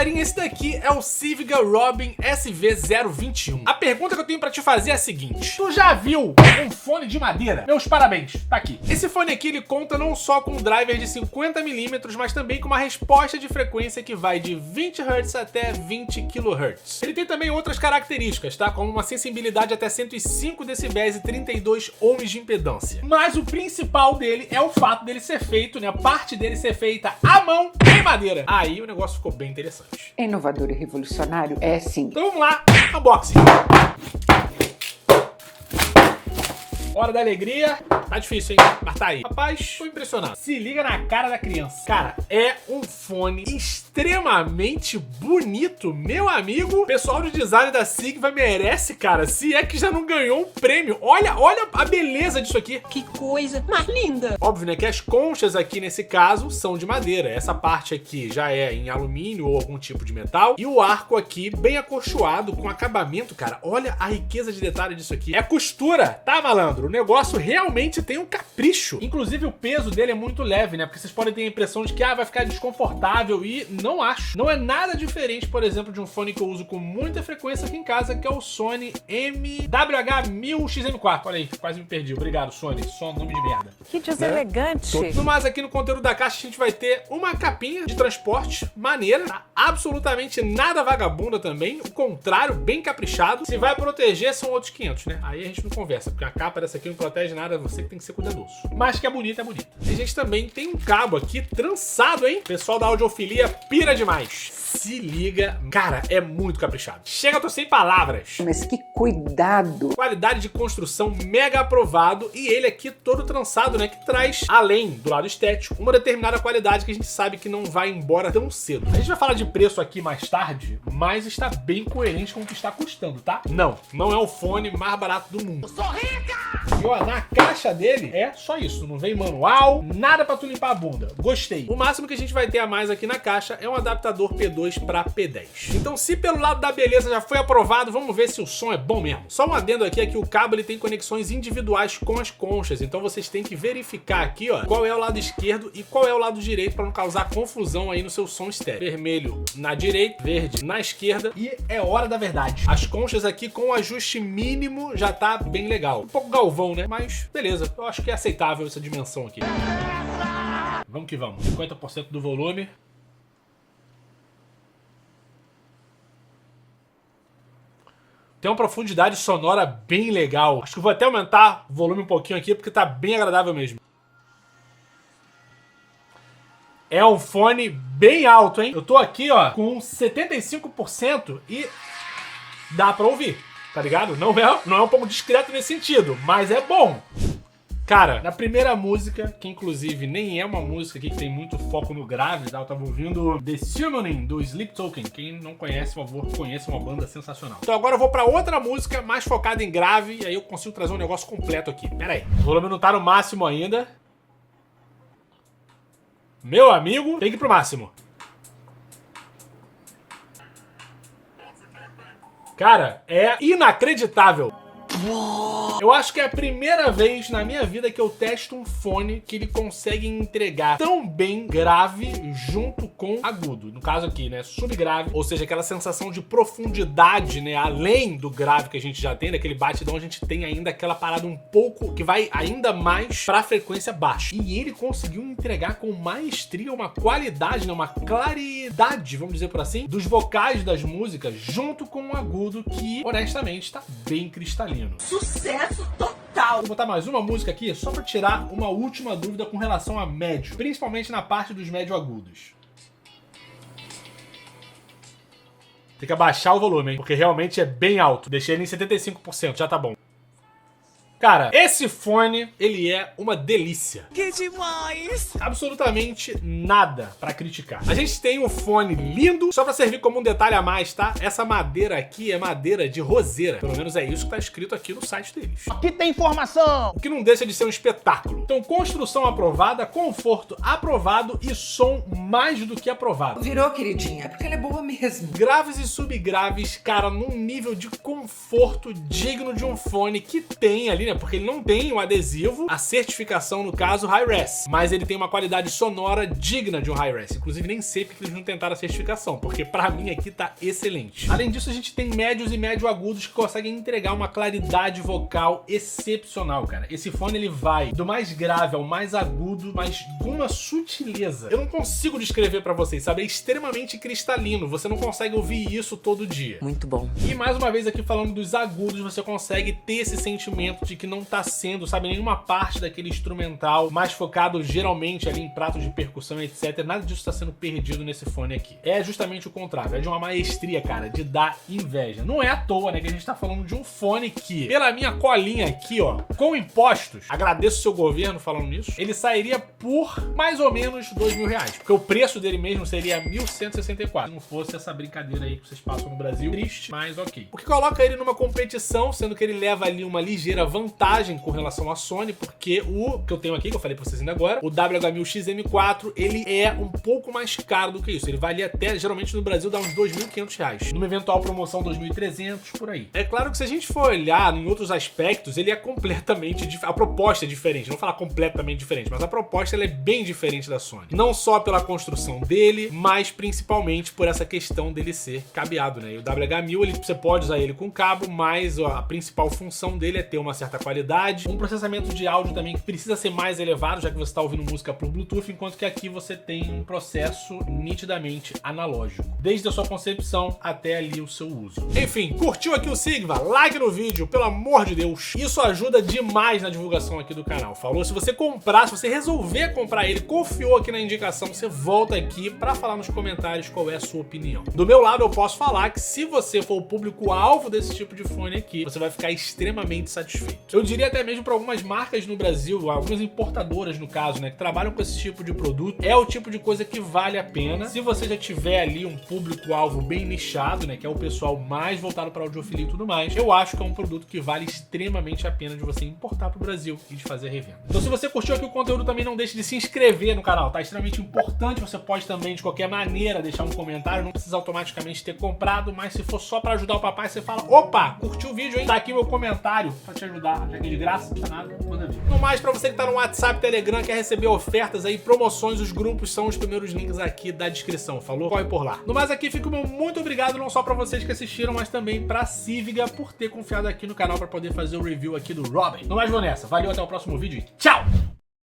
galerinha, esse daqui é o Civiga Robin SV021. A pergunta que eu tenho pra te fazer é a seguinte: tu já viu um fone de madeira? Meus parabéns, tá aqui. Esse fone aqui, ele conta não só com um driver de 50mm, mas também com uma resposta de frequência que vai de 20 Hz até 20 kHz. Ele tem também outras características, tá? Como uma sensibilidade até 105 decibéis e 32 ohms de impedância. Mas o principal dele é o fato dele ser feito, né? A parte dele ser feita à mão em madeira. Aí o negócio ficou bem interessante. Inovador e revolucionário é sim. Então vamos lá, unboxing. Hora da alegria. Tá difícil, hein? Mas tá aí. Rapaz, tô impressionado. Se liga na cara da criança. Cara, é um fone extremamente bonito, meu amigo. O pessoal de design da Sigva merece, cara. Se é que já não ganhou um prêmio. Olha a beleza disso aqui. Que coisa mais linda. Óbvio, né, que as conchas aqui nesse caso são de madeira. Essa parte aqui já é em alumínio ou algum tipo de metal. E o arco aqui bem acolchoado com acabamento, cara. Olha a riqueza de detalhe disso aqui. É costura, tá, malandro? O negócio realmente tem um capricho. Inclusive o peso dele é muito leve, né? Porque vocês podem ter a impressão de que vai ficar desconfortável, e não acho. Não é nada diferente, por exemplo, de um fone que eu uso com muita frequência aqui em casa, que é o Sony MWH-1000XM4. Olha aí, quase me perdi. Obrigado, Sony. Só nome de merda. Que deselegante. No mais, aqui no conteúdo da caixa a gente vai ter uma capinha de transporte maneira, tá? Absolutamente nada vagabunda também, o contrário, bem caprichado. Se vai proteger, são outros 500, né? Aí a gente não conversa, porque a capa dessa aqui não protege nada, você que tem que ser cuidadoso. Mas que é bonita, é bonita. E a gente também tem um cabo aqui trançado, hein? O pessoal da audiofilia pira demais. Se liga, cara, é muito caprichado. Chega, eu tô sem palavras. Mas que cuidado. Qualidade de construção mega aprovado, e ele aqui todo trançado, né, que traz, além do lado estético, uma determinada qualidade que a gente sabe que não vai embora tão cedo. A gente vai falar de preço aqui mais tarde, mas está bem coerente com o que está custando, tá? Não é o fone mais barato do mundo. Eu sou rica! E ó, na caixa dele é só isso, não vem manual, nada pra tu limpar a bunda. Gostei. O máximo que a gente vai ter a mais aqui na caixa é um adaptador P2 para P10. Então, se pelo lado da beleza já foi aprovado, vamos ver se o som é bom mesmo. Só um adendo aqui é que o cabo ele tem conexões individuais com as conchas, então vocês têm que verificar aqui, ó, qual é o lado esquerdo e qual é o lado direito para não causar confusão aí no seu som estéreo. Vermelho na direita, verde na esquerda, e é hora da verdade. As conchas aqui com o ajuste mínimo já tá bem legal. Um pouco galvão, né? Mas beleza, eu acho que é aceitável essa dimensão aqui. Vamos que vamos. 50% do volume. Tem uma profundidade sonora bem legal. Acho que eu vou até aumentar o volume um pouquinho aqui, porque tá bem agradável mesmo. É um fone bem alto, hein? Eu tô aqui, ó, com 75% e dá pra ouvir, tá ligado? Não é um pouco discreto nesse sentido, mas é bom. Cara, na primeira música, que inclusive nem é uma música aqui que tem muito foco no grave, tá? Eu tava ouvindo The Summoning, do Sleep Token. Quem não conhece, por favor, conheça, uma banda sensacional. Então agora eu vou pra outra música mais focada em grave, e aí eu consigo trazer um negócio completo aqui. Pera aí, o volume não tá no máximo ainda. Meu amigo, tem que ir pro máximo. Cara, é inacreditável. Eu acho que é a primeira vez na minha vida que eu testo um fone que ele consegue entregar tão bem grave junto com agudo. No caso aqui, né, subgrave, ou seja, aquela sensação de profundidade, né, além do grave que a gente já tem, daquele batidão, a gente tem ainda aquela parada um pouco que vai ainda mais pra frequência baixa. E ele conseguiu entregar com maestria uma qualidade, né, uma claridade, vamos dizer por assim, dos vocais das músicas junto com um agudo que, honestamente, tá bem cristalino. Sucesso total! Vou botar mais uma música aqui só pra tirar uma última dúvida com relação a médio, principalmente na parte dos médio agudos. Tem que abaixar o volume, hein? Porque realmente é bem alto. Deixei ele em 75%, já tá bom. Cara, esse fone, ele é uma delícia. Que demais! Absolutamente nada pra criticar. A gente tem um fone lindo, só pra servir como um detalhe a mais, tá? Essa madeira aqui é madeira de roseira. Pelo menos é isso que tá escrito aqui no site deles. Aqui tem informação! O que não deixa de ser um espetáculo. Então, construção aprovada, conforto aprovado e som mais do que aprovado. Virou, queridinha, porque ela é boa mesmo. Graves e subgraves, cara, num nível de conforto digno de um fone que tem ali, né, né? Porque ele não tem o adesivo, a certificação, no caso, Hi-Res. Mas ele tem uma qualidade sonora digna de um Hi-Res. Inclusive, nem sei porque eles não tentaram a certificação, porque pra mim aqui tá excelente. Além disso, a gente tem médios e médio agudos que conseguem entregar uma claridade vocal excepcional, cara. Esse fone, ele vai do mais grave ao mais agudo, mas com uma sutileza. Eu não consigo descrever pra vocês, sabe? É extremamente cristalino. Você não consegue ouvir isso todo dia. Muito bom. E mais uma vez aqui falando dos agudos, você consegue ter esse sentimento de que não tá sendo, sabe, nenhuma parte daquele instrumental mais focado geralmente ali em pratos de percussão, etc. Nada disso tá sendo perdido nesse fone aqui. É justamente o contrário. É de uma maestria, cara, de dar inveja. Não é à toa, né, que a gente tá falando de um fone que, pela minha colinha aqui, ó, com impostos, agradeço o seu governo falando nisso, ele sairia por mais ou menos R$2.000. Porque o preço dele mesmo seria 1.164. Se não fosse essa brincadeira aí que vocês passam no Brasil. Triste, mas ok. O que coloca ele numa competição, sendo que ele leva ali uma ligeira vantagem com relação à Sony, porque o que eu tenho aqui, que eu falei pra vocês ainda agora, o WH-1000XM4, ele é um pouco mais caro do que isso. Ele valia até, geralmente no Brasil, dá uns R$2.500. Numa eventual promoção, 2.300, por aí. É claro que se a gente for olhar em outros aspectos, ele é completamente diferente. A proposta é diferente. Não vou falar completamente diferente, mas a proposta ela é bem diferente da Sony. Não só pela construção dele, mas principalmente por essa questão dele ser cabeado, né? E o WH-1000, você pode usar ele com cabo, mas a principal função dele é ter uma certa qualidade, um processamento de áudio também que precisa ser mais elevado, já que você está ouvindo música por Bluetooth, enquanto que aqui você tem um processo nitidamente analógico, desde a sua concepção até ali o seu uso. Enfim, curtiu aqui o Sigma? Like no vídeo, pelo amor de Deus. Isso ajuda demais na divulgação aqui do canal. Falou? Se você comprar, se você resolver comprar ele, confiou aqui na indicação, você volta aqui para falar nos comentários qual é a sua opinião. Do meu lado, eu posso falar que se você for o público-alvo desse tipo de fone aqui, você vai ficar extremamente satisfeito. Eu diria até mesmo para algumas marcas no Brasil, algumas importadoras no caso, né, que trabalham com esse tipo de produto, é o tipo de coisa que vale a pena. Se você já tiver ali um público-alvo bem nichado, né, que é o pessoal mais voltado para audiofilia e tudo mais, eu acho que é um produto que vale extremamente a pena de você importar para o Brasil e de fazer revenda. Então se você curtiu aqui o conteúdo, também não deixe de se inscrever no canal, tá? Extremamente importante. Você pode também, de qualquer maneira, deixar um comentário, não precisa automaticamente ter comprado, mas se for só para ajudar o papai, você fala, opa, curtiu o vídeo, hein? Tá aqui meu comentário para te ajudar, já que é de graça, não custa nada, manda ver. No mais, para você que tá no WhatsApp, Telegram, quer receber ofertas aí, promoções, os grupos são os primeiros links aqui da descrição, falou? Corre por lá. No mais, aqui fica o meu muito obrigado, não só para vocês que assistiram, mas também pra Civiga por ter confiado aqui no canal para poder fazer o review aqui do Robin. No mais, vou nessa. Valeu, até o próximo vídeo e tchau!